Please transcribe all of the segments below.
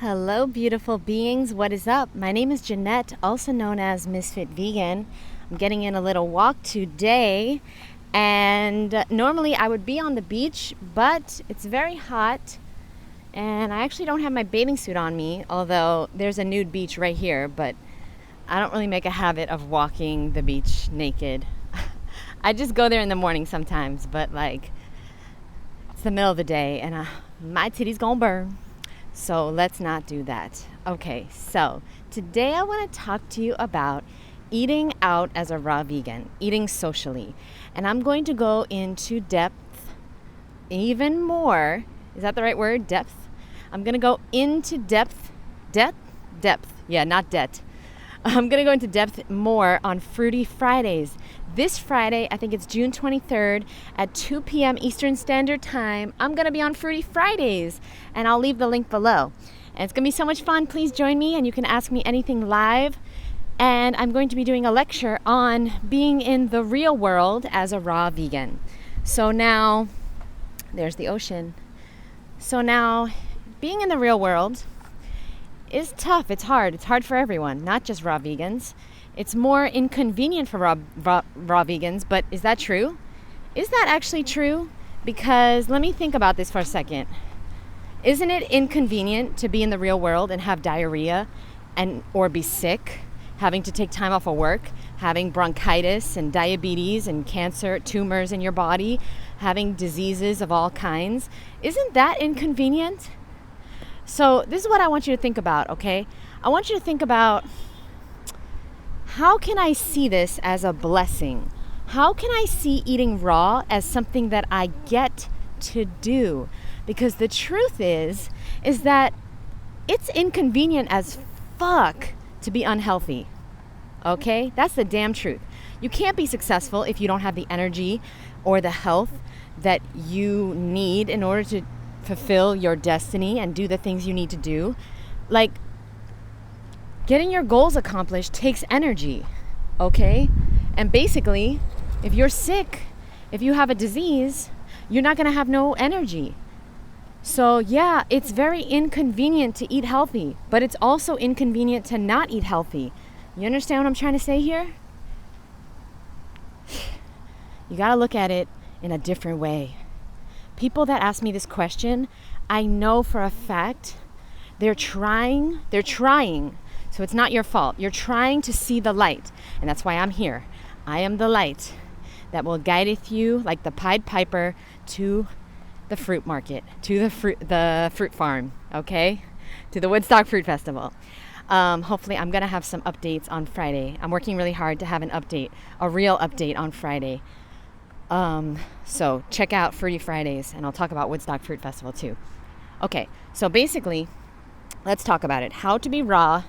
Hello, beautiful beings. What is up? My name is Jeanette, also known as Ms.FitVegan. I'm getting in a little walk today, and normally I would be on the beach, but it's very hot, and I actually don't have my bathing suit on me, although there's a nude beach right here, but I don't really make a habit of walking the beach naked. I just go there in the morning sometimes, but it's the middle of the day, and my titties gonna burn. So let's not do that. Okay, so today I want to talk to you about eating out as a raw vegan, eating socially. And I'm going to go into depth even more. Is that the right word? Depth? I'm going to go into depth. Depth. Yeah, not debt. I'm going to go into depth more on Fruity Fridays. This Friday, I think it's June 23rd at 2 p.m. Eastern Standard Time, I'm going to be on Fruity Fridays, and I'll leave the link below. And it's going to be so much fun. Please join me, and you can ask me anything live. And I'm going to be doing a lecture on being in the real world as a raw vegan. So now, there's the ocean. So now, being in the real world is tough. It's hard. It's hard for everyone, not just raw vegans. It's more inconvenient for raw vegans, but is that true? Is that actually true? Because let me think about this for a second. Isn't it inconvenient to be in the real world and have diarrhea or be sick, having to take time off of work, having bronchitis and diabetes and cancer, tumors in your body, having diseases of all kinds? Isn't that inconvenient? So this is what I want you to think about, okay? I want you to think about, how can I see this as a blessing? How can I see eating raw as something that I get to do? Because the truth is that it's inconvenient as fuck to be unhealthy. Okay? That's the damn truth. You can't be successful if you don't have the energy or the health that you need in order to fulfill your destiny and do the things you need to do. Getting your goals accomplished takes energy, okay? And basically, if you're sick, if you have a disease, you're not gonna have no energy. So yeah, it's very inconvenient to eat healthy, but it's also inconvenient to not eat healthy. You understand what I'm trying to say here? You gotta look at it in a different way. People that ask me this question, I know for a fact they're trying. So it's not your fault. You're trying to see the light. And that's why I'm here. I am the light that will guideth you like the Pied Piper to the fruit market, to the fruit farm, okay? To the Woodstock Fruit Festival. Hopefully I'm going to have some updates on Friday. I'm working really hard to have an update, a real update on Friday. So check out Fruity Fridays, and I'll talk about Woodstock Fruit Festival too. Okay, so basically, let's talk about it. How to be raw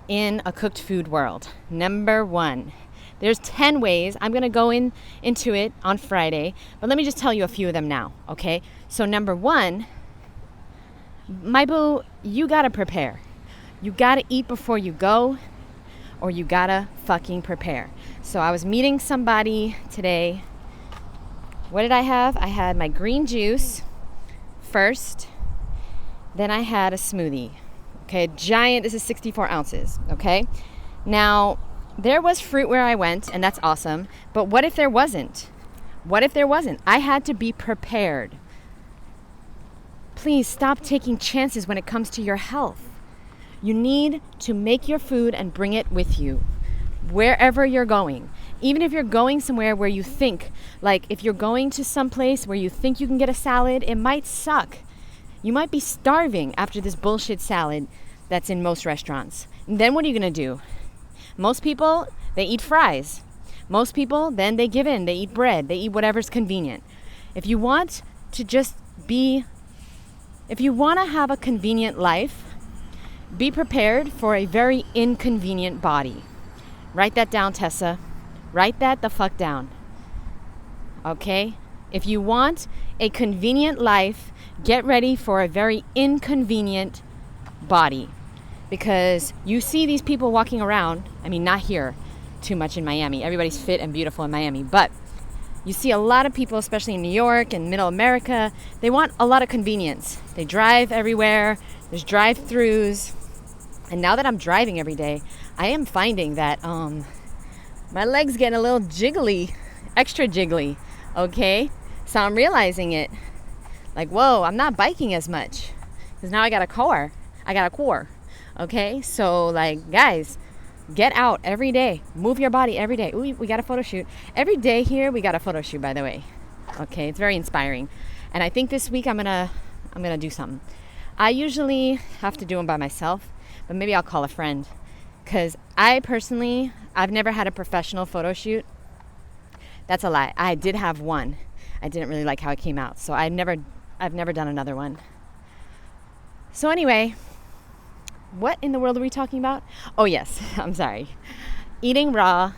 in a cooked food world. Number 1, there's 10 ways. I'm going to go into it on Friday, but let me just tell you a few of them now, okay? So number 1, my boo, you got to prepare. You got to eat before you go, or you got to fucking prepare. So I was meeting somebody today. What did I have? I had my green juice first, then I had a smoothie. Okay, giant, this is 64 ounces, okay? Now, there was fruit where I went, and that's awesome, but what if there wasn't? What if there wasn't? I had to be prepared. Please stop taking chances when it comes to your health. You need to make your food and bring it with you, wherever you're going. Even if you're going somewhere where you think, if you're going to some place where you think you can get a salad, it might suck. You might be starving after this bullshit salad that's in most restaurants. And then what are you going to do? Most people, they eat fries. Most people, then they give in. They eat bread. They eat whatever's convenient. If you want to have a convenient life, be prepared for a very inconvenient body. Write that down, Tessa. Write that the fuck down. Okay? If you want a convenient life, get ready for a very inconvenient body. Because you see these people walking around, not here too much in Miami. Everybody's fit and beautiful in Miami. But you see a lot of people, especially in New York and Middle America, they want a lot of convenience. They drive everywhere. There's drive-throughs. And now that I'm driving every day, I am finding that my legs get a little jiggly, extra jiggly, okay? So I'm realizing it. Like, whoa, I'm not biking as much. Because now I got a core, okay? So, like, guys, get out every day. Move your body every day. Ooh, we got a photo shoot. Every day here, we got a photo shoot, by the way. Okay, it's very inspiring. And I think this week I'm gonna do something. I usually have to do them by myself, but maybe I'll call a friend. Because I've never had a professional photo shoot. That's a lie. I did have one. I didn't really like how it came out. So I've never done another one. So anyway, what in the world are we talking about? Oh yes, I'm sorry. Eating raw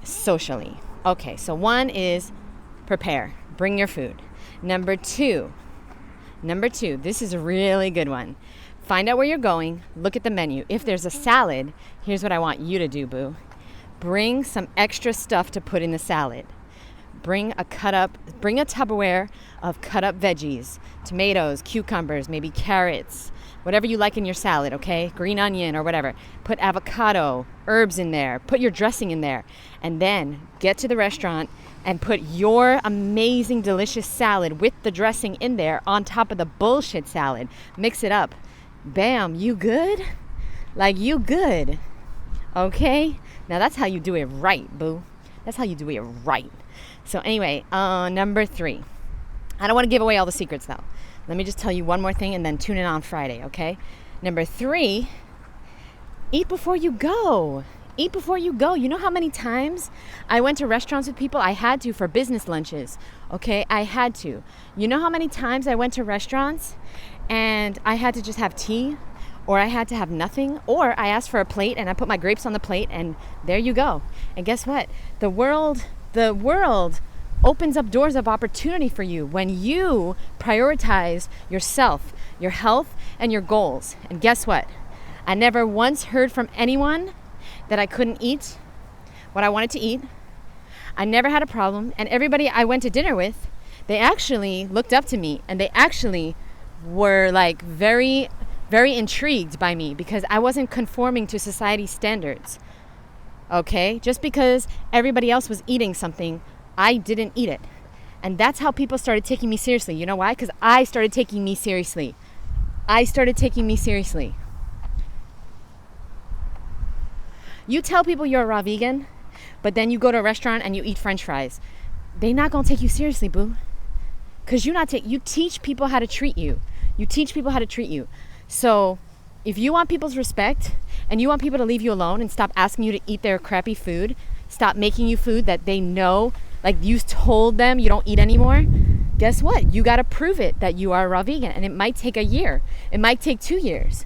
socially. Okay, so one is prepare. Bring your food. Number two, this is a really good one. Find out where you're going. Look at the menu. If there's a salad, here's what I want you to do, boo. Bring some extra stuff to put in the salad. Bring a Tupperware of cut up veggies, tomatoes, cucumbers, maybe carrots, whatever you like in your salad, okay? Green onion or whatever. Put avocado, herbs in there. Put your dressing in there. And then get to the restaurant and put your amazing, delicious salad with the dressing in there on top of the bullshit salad. Mix it up. Bam, you good? Like, you good. Okay? Now that's how you do it right, boo. That's how you do it right. So anyway, number 3. I don't want to give away all the secrets though. Let me just tell you one more thing and then tune in on Friday, okay? Number 3, eat before you go. Eat before you go. You know how many times I went to restaurants with people? I had to for business lunches, okay? I had to. You know how many times I went to restaurants and I had to just have tea, or I had to have nothing, or I asked for a plate and I put my grapes on the plate and there you go. And guess what? The world opens up doors of opportunity for you when you prioritize yourself, your health, and your goals. And guess what? I never once heard from anyone that I couldn't eat what I wanted to eat. I never had a problem. And everybody I went to dinner with, they actually looked up to me and they actually were like very, very intrigued by me because I wasn't conforming to society's standards. Okay? Just because everybody else was eating something, I didn't eat it. And that's how people started taking me seriously. You know why? Because I started taking me seriously. You tell people you're a raw vegan, but then you go to a restaurant and you eat French fries. They're not going to take you seriously, boo. Because you teach people how to treat you. So if you want people's respect and you want people to leave you alone and stop asking you to eat their crappy food, stop making you food that they know, like you told them you don't eat anymore, guess what? You got to prove it that you are a raw vegan. And it might take a year. It might take 2 years.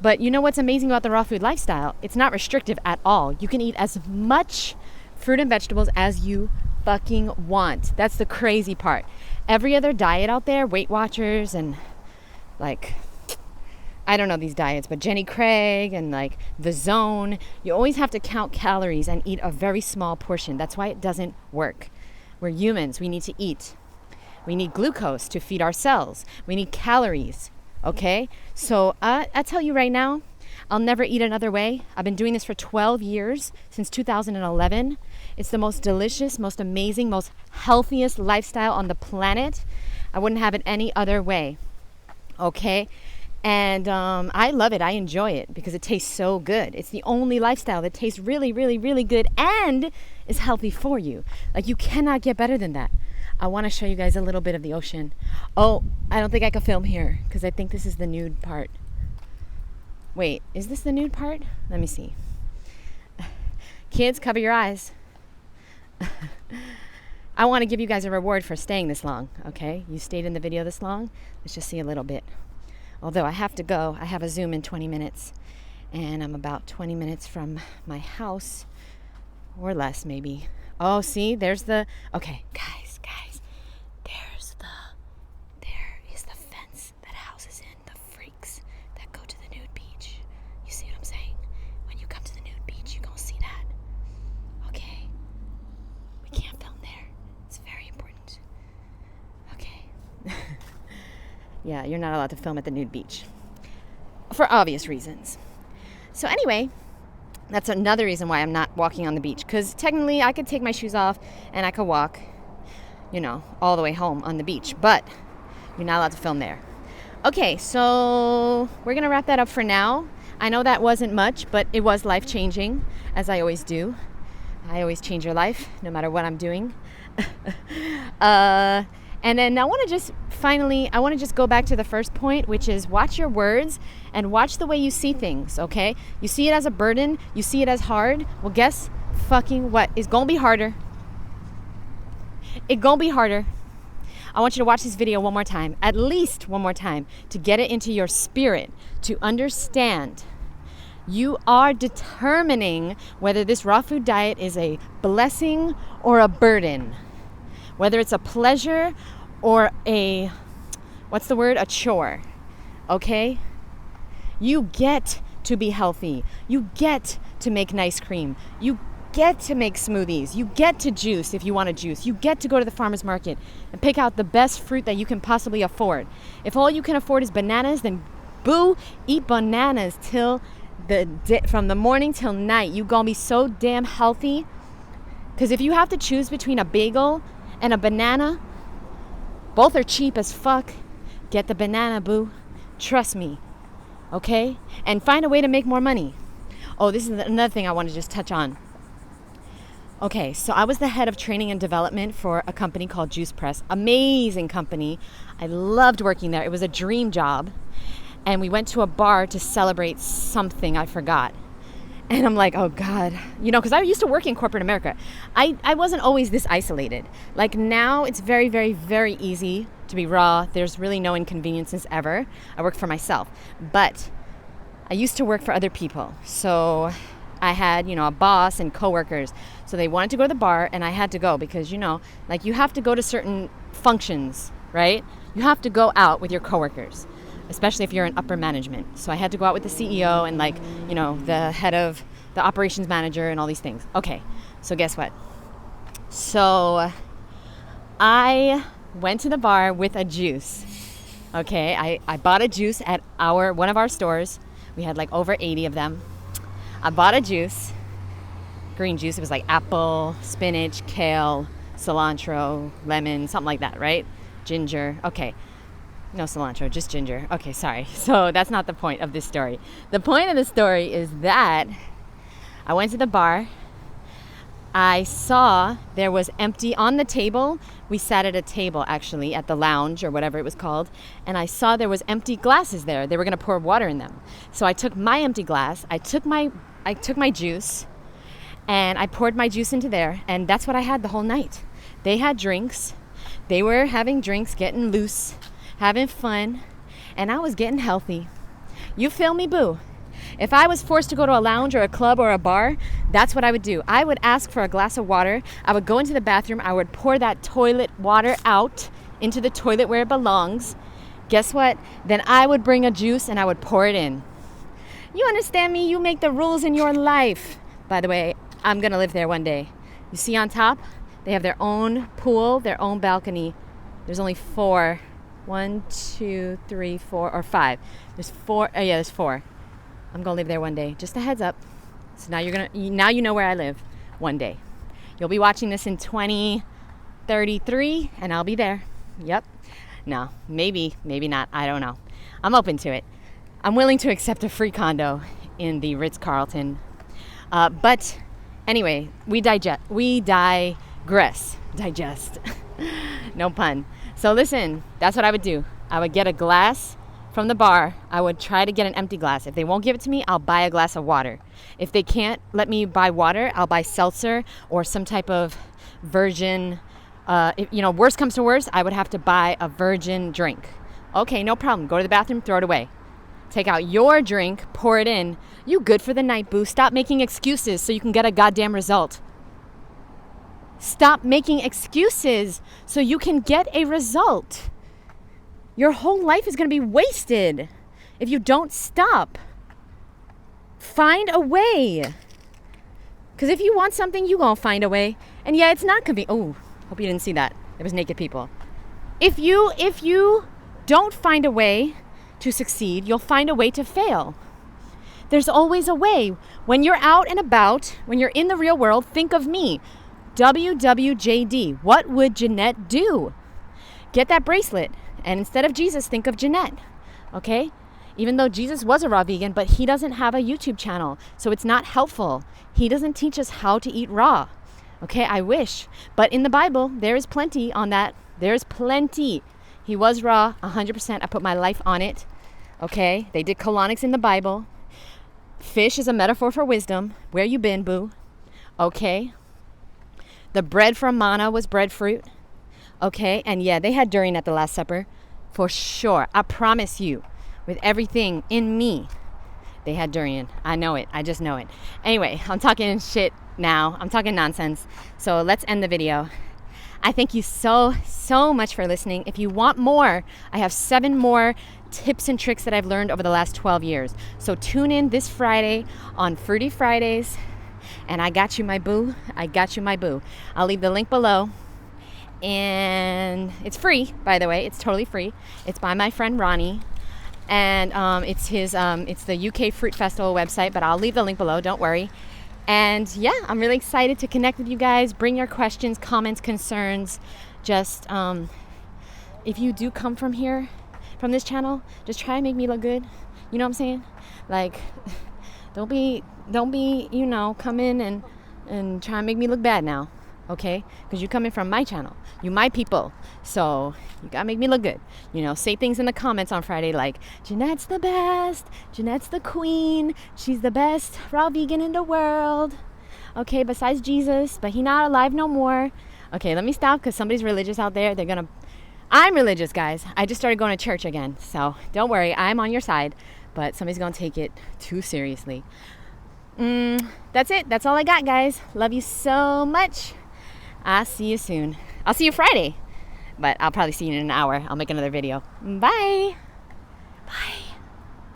But you know what's amazing about the raw food lifestyle? It's not restrictive at all. You can eat as much fruit and vegetables as you fucking want. That's the crazy part. Every other diet out there, Weight Watchers and like, I don't know these diets, but Jenny Craig and like The Zone, you always have to count calories and eat a very small portion. That's why it doesn't work. We're humans. We need to eat. We need glucose to feed our cells. We need calories. Okay? So I tell you right now, I'll never eat another way. I've been doing this for 12 years, since 2011. It's the most delicious, most amazing, most healthiest lifestyle on the planet. I wouldn't have it any other way. Okay? And I love it. I enjoy it because it tastes so good. It's the only lifestyle that tastes really, really, really good and is healthy for you. Like, you cannot get better than that. I want to show you guys a little bit of the ocean. Oh, I don't think I can film here because I think this is the nude part. Wait, is this the nude part? Let me see. Kids, cover your eyes. I want to give you guys a reward for staying this long, okay? You stayed in the video this long. Let's just see a little bit. Although I have to go. I have a Zoom in 20 minutes. And I'm about 20 minutes from my house. Or less, maybe. Oh, see? There's the... Okay, guys. There is the fence that houses in the freaks that go to the nude beach. You see what I'm saying? When you come to the nude beach, you're going to see that. Okay? We can't film there. It's very important. Okay. Yeah, you're not allowed to film at the nude beach. for obvious reasons. So anyway, that's another reason why I'm not walking on the beach, because technically I could take my shoes off and I could walk, all the way home on the beach, but you're not allowed to film there. Okay, so we're going to wrap that up for now. I know that wasn't much, but it was life-changing, as I always do. I always change your life, no matter what I'm doing. And then I want to just go back to the first point, which is watch your words and watch the way you see things, okay? You see it as a burden, you see it as hard. Well, guess fucking what? It's going to be harder. It's going to be harder. I want you to watch this video one more time, at least one more time, to get it into your spirit, to understand you are determining whether this raw food diet is a blessing or a burden, whether it's a pleasure or a chore, okay? You get to be healthy. You get to make nice cream. You get to make smoothies. You get to juice if you want to juice. You get to go to the farmer's market and pick out the best fruit that you can possibly afford. If all you can afford is bananas, then boo, eat bananas from the morning till night. You gonna be so damn healthy. Because if you have to choose between a bagel and a banana, both are cheap as fuck. Get the banana, boo. Trust me. Okay? And find a way to make more money. Oh, this is another thing I want to just touch on. Okay, so I was the head of training and development for a company called Juice Press. Amazing company. I loved working there. It was a dream job. And we went to a bar to celebrate something I forgot. And I'm like, oh God, because I used to work in corporate America. I wasn't always this isolated. Like now it's very, very, very easy to be raw. There's really no inconveniences ever. I work for myself. But I used to work for other people. So I had, a boss and coworkers. So they wanted to go to the bar and I had to go because, you have to go to certain functions, right? You have to go out with your coworkers, especially if you're in upper management. So I had to go out with the CEO and the head of the operations manager and all these things. Okay, so guess what? So I went to the bar with a juice. Okay, I bought a juice at one of our stores. We had over 80 of them. I bought a juice, green juice. It was apple, spinach, kale, cilantro, lemon, something like that, right? Ginger. Okay. No cilantro, just ginger. Okay, sorry. So that's not the point of this story. The point of the story is that I went to the bar. I saw there was empty on the table. We sat at a table, actually, at the lounge or whatever it was called. And I saw there was empty glasses there. They were going to pour water in them. So I took my empty glass. I took my juice and I poured my juice into there. And that's what I had the whole night. They had drinks. They were having drinks, getting loose, having fun, and I was getting healthy. You feel me, boo? If I was forced to go to a lounge or a club or a bar, that's what I would do. I would ask for a glass of water. I would go into the bathroom. I would pour that toilet water out into the toilet where it belongs. Guess what? Then I would bring a juice and I would pour it in. You understand me? You make the rules in your life. By the way, I'm going to live there one day. You see on top? They have their own pool, their own balcony. There's only 4. 1, 2, 3, 4, or 5. There's 4. Oh yeah, there's 4. I'm gonna live there one day. Just a heads up. So now you know where I live one day. You'll be watching this in 2033, and I'll be there. Yep. No, maybe not. I don't know. I'm open to it. I'm willing to accept a free condo in the Ritz-Carlton. But anyway, we digress. Digest. No pun. So listen, that's what I would do. I would get a glass from the bar. I would try to get an empty glass. If they won't give it to me, I'll buy a glass of water. If they can't let me buy water, I'll buy seltzer or some type of virgin. Worst comes to worst, I would have to buy a virgin drink. Okay, no problem. Go to the bathroom, throw it away. Take out your drink, pour it in. You good for the night, boo. Stop making excuses so you can get a goddamn result. Stop making excuses so you can get a result. Your whole life is going to be wasted if you don't stop. Find a way. Because if you want something, you're going to find a way. And yeah, it's not convenient. Oh, hope you didn't see that. There was naked people. If you don't find a way to succeed, you'll find a way to fail. There's always a way. When you're out and about, when you're in the real world, think of me. WWJD. What would Jeanette do? Get that bracelet. And instead of Jesus, think of Jeanette. Okay? Even though Jesus was a raw vegan, but he doesn't have a YouTube channel. So it's not helpful. He doesn't teach us how to eat raw. Okay? I wish. But in the Bible, there is plenty on that. There's plenty. He was raw, 100%. I put my life on it. Okay? They did colonics in the Bible. Fish is a metaphor for wisdom. Where you been, boo? Okay? The bread from manna was breadfruit. Okay? And yeah, they had durian at the Last Supper. For sure. I promise you. With everything in me, they had durian. I know it. I just know it. Anyway, I'm talking shit now. I'm talking nonsense. So let's end the video. I thank you so much for listening. If you want more, I have 7 more tips and tricks that I've learned over the last 12 years. So tune in this Friday on Fruity Fridays. And I got you, my boo. I got you, my boo. I'll leave the link below. And it's free, by the way. It's totally free. It's by my friend Ronnie. And it's the UK Fruit Festival website, but I'll leave the link below, don't worry. And yeah, I'm really excited to connect with you guys. Bring your questions, comments, concerns. Just, if you do come from here, from this channel, just try and make me look good. You know what I'm saying? Like, don't be, you know, come in and try and make me look bad now. Okay? Because you're coming from my channel. You my people. So you gotta make me look good. You know, say things in the comments on Friday like, Jeanette's the best. Jeanette's the queen. She's the best raw vegan in the world. Okay, besides Jesus, but he not alive no more. Okay, let me stop because somebody's religious out there. I'm religious, guys. I just started going to church again. So don't worry, I'm on your side. But somebody's gonna take it too seriously. That's it. That's all I got, guys. Love you so much. I'll see you soon. I'll see you Friday, but I'll probably see you in an hour. I'll make another video. Bye. Bye.